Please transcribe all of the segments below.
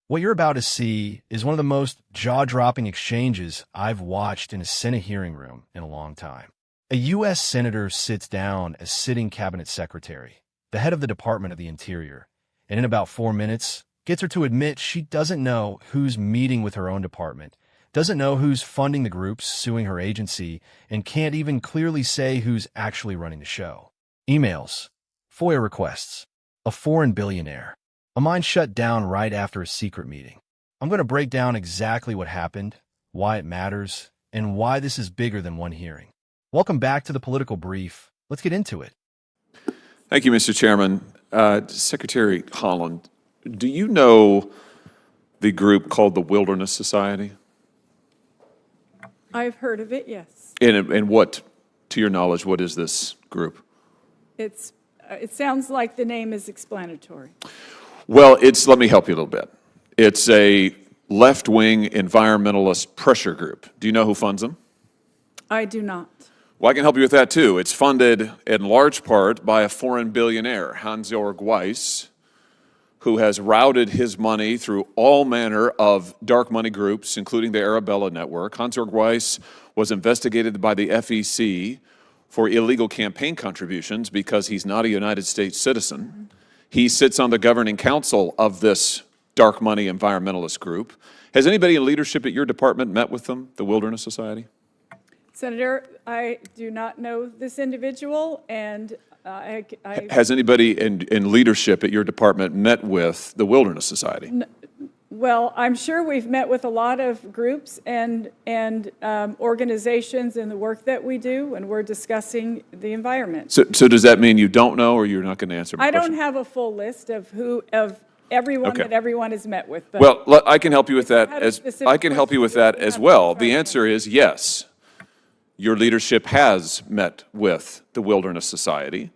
What you're about to see is one of the most jaw-dropping exchanges I've watched in a Senate hearing room in a long time. A U.S. senator sits down as sitting cabinet secretary, the head of the Department of the Interior, and in about 4 minutes, gets her to admit she doesn't know who's meeting with her own department, doesn't know who's funding the groups suing her agency, and can't even clearly say who's actually running the show. Emails, FOIA requests, a foreign billionaire. A mind shut down right after a secret meeting. I'm going to break down exactly what happened, why it matters, and why this is bigger than one hearing. Welcome back to the Political Brief. Let's get into it. Thank you, Mr. Chairman. Secretary Holland, do you know the group called the Wilderness Society? I've heard of it, yes. And what, to your knowledge, what is this group? It sounds like the name is explanatory. Well, let me help you a little bit. It's a left-wing environmentalist pressure group. Do you know who funds them? I do not. Well, I can help you with that, too. It's funded in large part by a foreign billionaire, Hans-Georg Weiss, who has routed his money through all manner of dark money groups, including the Arabella Network. Hans-Georg Weiss was investigated by the FEC for illegal campaign contributions because he's not a United States citizen. He sits on the governing council of this dark money environmentalist group. Has anybody in leadership at your department met with them, the Wilderness Society? Senator, I do not know this individual, and Has anybody in leadership at your department met with the Wilderness Society? Well, I'm sure we've met with a lot of groups and organizations in the work that we do, and we're discussing the environment. So does that mean you don't know, or you're not going to answer my question? I don't have a full list of everyone Okay. that everyone has met with. But well, I can help you with that Had a as specific question, well. The answer is yes. Your leadership has met with the Wilderness Society.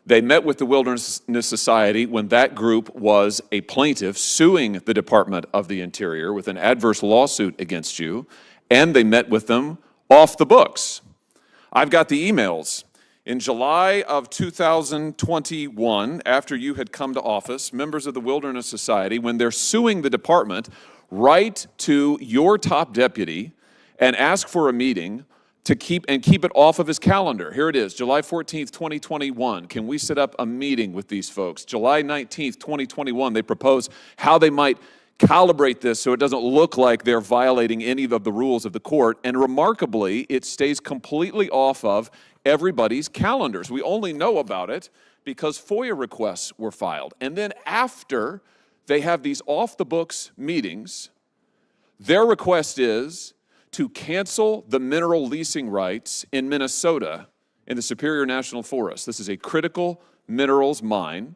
They met with the Wilderness Society when that group was a plaintiff suing the Department of the Interior with an adverse lawsuit against you, and they met with them off the books. I've got the emails. In July of 2021, after you had come to office, members of the Wilderness Society, when they're suing the department, write to your top deputy and ask for a meeting to keep it off of his calendar. Here it is, July 14th, 2021. Can we set up a meeting with these folks? July 19th, 2021, they propose how they might calibrate this so it doesn't look like they're violating any of the rules of the court. And remarkably, it stays completely off of everybody's calendars. We only know about it because FOIA requests were filed. And then after they have these off-the-books meetings, their request is to cancel the mineral leasing rights in Minnesota in the Superior National Forest. This is a critical minerals mine.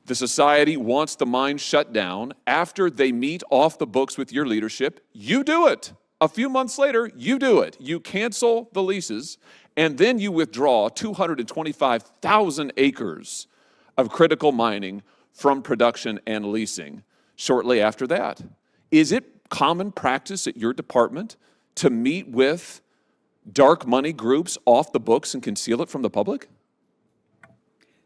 The society wants the mine shut down. After they meet off the books with your leadership, you do it. A few months later, you do it. You cancel the leases, and then you withdraw 225,000 acres of critical mining from production and leasing shortly after that. Is it common practice at your department to meet with dark money groups off the books and conceal it from the public?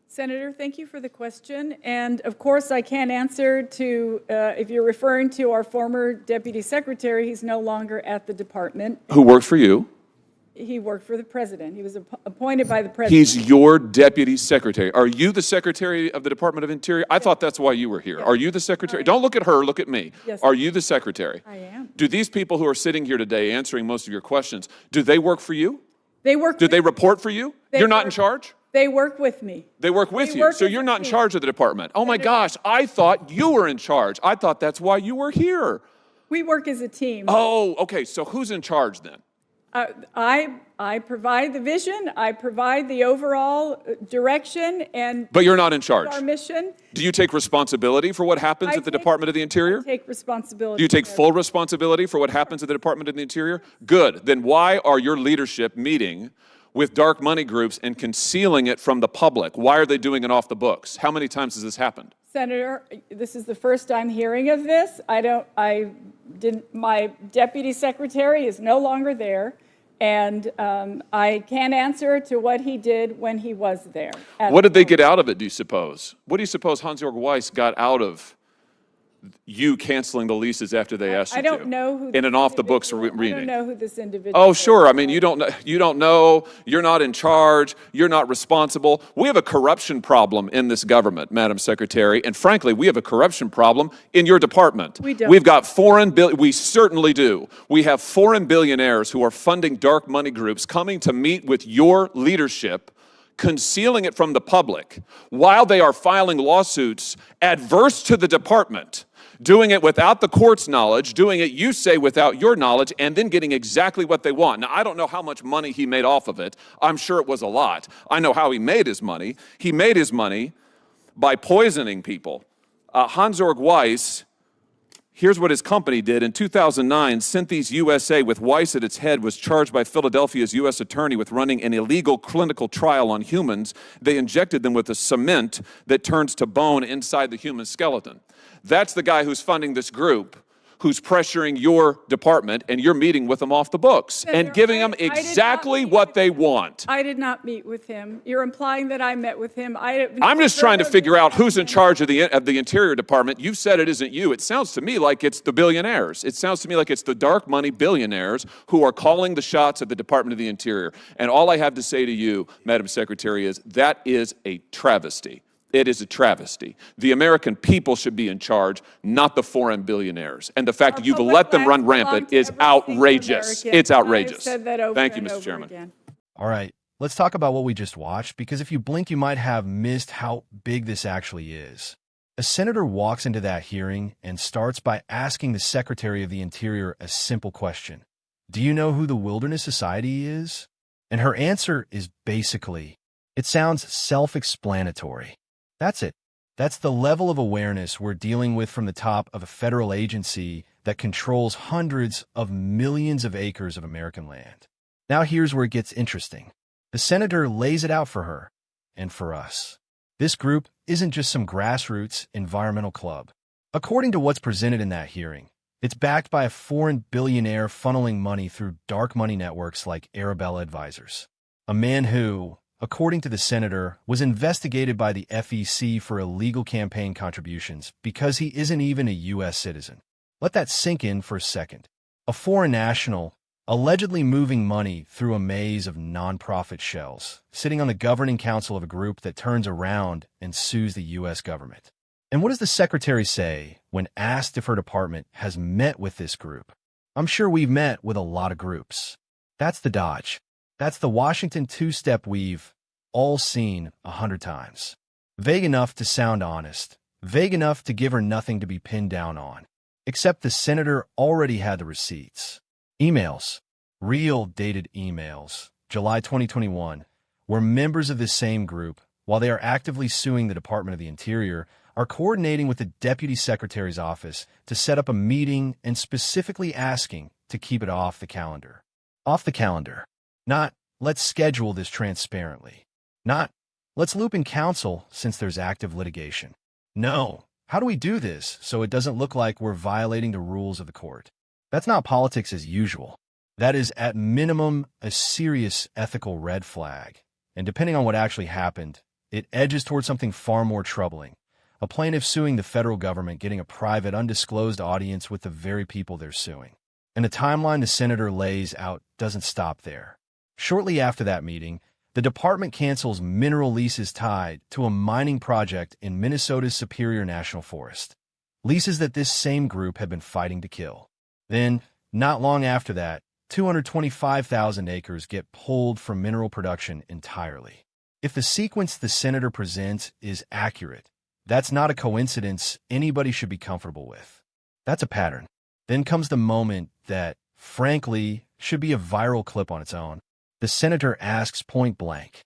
Senator, thank you for the question. And of course, I can't answer to, if you're referring to our former deputy secretary, he's no longer at the department. Who worked for you? He worked for the president. He was appointed by the president. He's your deputy secretary. Are you the secretary of the Department of Interior? I thought that's why you were here. Yes. Are you the secretary? Don't look at her, look at me. Yes. Are you the secretary? I am. Do these people who are sitting here today answering most of your questions, do they work for you? They work. Do they report for you? You're not in charge? They work with me. They work with We you, work so as you're a not in team. charge of the department. Oh my gosh, I thought you were in charge. I thought that's why you were here. We work as a team. Oh, okay, so who's in charge then? I provide the vision, I provide the overall direction, and But you're not in charge. our mission. Do you take responsibility for what happens at the Department of the Interior? Take responsibility. Do you take full responsibility for what happens at the Department of the Interior? Good. Then why are your leadership meeting with dark money groups and concealing it from the public? Why are they doing it off the books? How many times has this happened? Senator, this is the first I'm hearing of this. My deputy secretary is no longer there, and I can't answer to what he did when he was there. What did they get out of it, do you suppose? What do you suppose Hans-Georg Weiss got out of you canceling the leases after they asked you I don't to. know who In this an off-the-books individual- reading. I don't know who this individual Oh, is. sure. I mean, you don't know, you're not in charge, you're not responsible. We have a corruption problem in this government, Madam Secretary, and frankly, we have a corruption problem in your department. We don't. We've got we certainly do. We have foreign billionaires who are funding dark money groups coming to meet with your leadership, concealing it from the public while they are filing lawsuits adverse to the department, doing it without the court's knowledge, doing it, you say, without your knowledge, and then getting exactly what they want. Now, I don't know how much money he made off of it. I'm sure it was a lot. I know how he made his money. He made his money by poisoning people. Hans-Georg Weiss, here's what his company did. In 2009, Synthes USA, with Weiss at its head, was charged by Philadelphia's U.S. attorney with running an illegal clinical trial on humans. They injected them with a cement that turns to bone inside the human skeleton. That's the guy who's funding this group, who's pressuring your department, and you're meeting with them off the books and giving them exactly what they want. I did not meet with him. You're implying that I met with him. I'm just trying to figure out who's in charge of the Interior Department. You've said it isn't you. It sounds to me like it's the billionaires. It sounds to me like it's the dark money billionaires who are calling the shots at the Department of the Interior. And all I have to say to you, Madam Secretary, is that is a travesty. It is a travesty. The American people should be in charge, not the foreign billionaires. And the fact that you've let them run rampant is outrageous. It's outrageous. Thank you, Mr. Chairman. All right, let's talk about what we just watched, because if you blink, you might have missed how big this actually is. A senator walks into that hearing and starts by asking the Secretary of the Interior a simple question. Do you know who the Wilderness Society is? And her answer is basically, it sounds self-explanatory. That's it. That's the level of awareness we're dealing with from the top of a federal agency that controls hundreds of millions of acres of American land. Now here's where it gets interesting. The senator lays it out for her and for us. This group isn't just some grassroots environmental club. According to what's presented in that hearing, it's backed by a foreign billionaire funneling money through dark money networks like Arabella Advisors. A man who, according to the senator, was investigated by the FEC for illegal campaign contributions because he isn't even a U.S. citizen. Let that sink in for a second. A foreign national, allegedly moving money through a maze of nonprofit shells, sitting on the governing council of a group that turns around and sues the U.S. government. And what does the secretary say when asked if her department has met with this group? I'm sure we've met with a lot of groups. That's the dodge. That's the Washington two-step we've all seen 100 times. Vague enough to sound honest. Vague enough to give her nothing to be pinned down on. Except the senator already had the receipts. Emails. Real dated emails. July 2021, where members of this same group, while they are actively suing the Department of the Interior, are coordinating with the Deputy Secretary's office to set up a meeting and specifically asking to keep it off the calendar. Off the calendar. Not, let's schedule this transparently. Not, let's loop in counsel since there's active litigation. No, how do we do this so it doesn't look like we're violating the rules of the court? That's not politics as usual. That is, at minimum, a serious ethical red flag. And depending on what actually happened, it edges towards something far more troubling. A plaintiff suing the federal government getting a private, undisclosed audience with the very people they're suing. And the timeline the senator lays out doesn't stop there. Shortly after that meeting, the department cancels mineral leases tied to a mining project in Minnesota's Superior National Forest. Leases that this same group had been fighting to kill. Then, not long after that, 225,000 acres get pulled from mineral production entirely. If the sequence the senator presents is accurate, that's not a coincidence anybody should be comfortable with. That's a pattern. Then comes the moment that, frankly, should be a viral clip on its own. The senator asks point blank,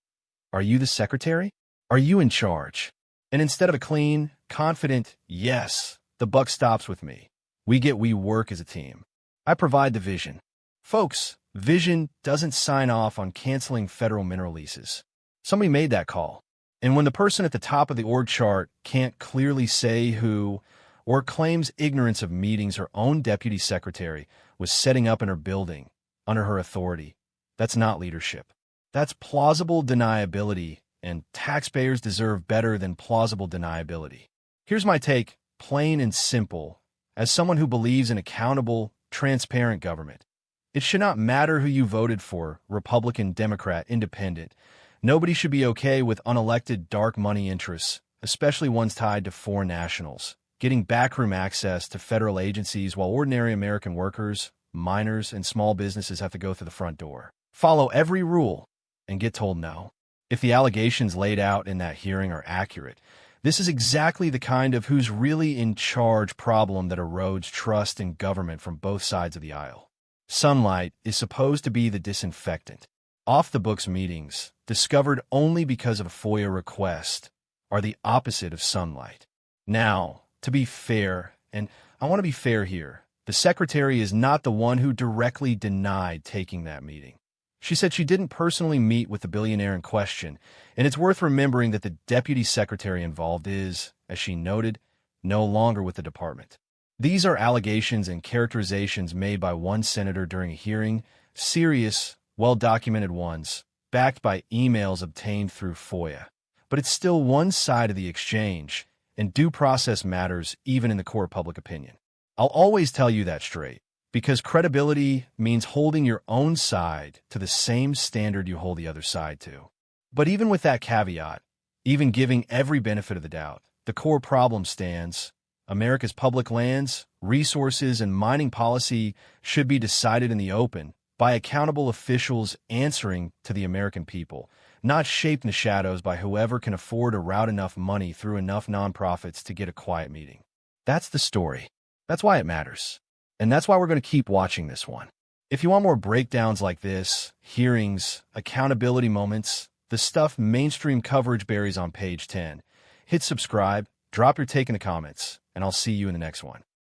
"Are you the secretary? Are you in charge?" And instead of a clean, confident, "Yes," the buck stops with me. We work as a team. I provide the vision. Folks, vision doesn't sign off on canceling federal mineral leases. Somebody made that call. And when the person at the top of the org chart can't clearly say who, or claims ignorance of meetings her own deputy secretary was setting up in her building under her authority, that's not leadership. That's plausible deniability, and taxpayers deserve better than plausible deniability. Here's my take plain and simple, as someone who believes in accountable, transparent government. It should not matter who you voted for, Republican, Democrat, Independent. Nobody should be okay with unelected dark money interests, especially ones tied to foreign nationals, getting backroom access to federal agencies while ordinary American workers, minors, and small businesses have to go through the front door. Follow every rule and get told no. If the allegations laid out in that hearing are accurate, this is exactly the kind of who's really in charge problem that erodes trust in government from both sides of the aisle. Sunlight is supposed to be the disinfectant. Off-the-books meetings, discovered only because of a FOIA request, are the opposite of sunlight. Now, to be fair, and I want to be fair here, the secretary is not the one who directly denied taking that meeting. She said she didn't personally meet with the billionaire in question, and it's worth remembering that the deputy secretary involved is, as she noted, no longer with the department. These are allegations and characterizations made by one senator during a hearing, serious, well-documented ones, backed by emails obtained through FOIA. But it's still one side of the exchange, and due process matters even in the court of public opinion. I'll always tell you that straight, because credibility means holding your own side to the same standard you hold the other side to. But even with that caveat, even giving every benefit of the doubt, the core problem stands. America's public lands, resources, and mining policy should be decided in the open by accountable officials answering to the American people, not shaped in the shadows by whoever can afford to route enough money through enough nonprofits to get a quiet meeting. That's the story. That's why it matters. And that's why we're going to keep watching this one. If you want more breakdowns like this, hearings, accountability moments, the stuff mainstream coverage buries on page 10, hit subscribe, drop your take in the comments, and I'll see you in the next one.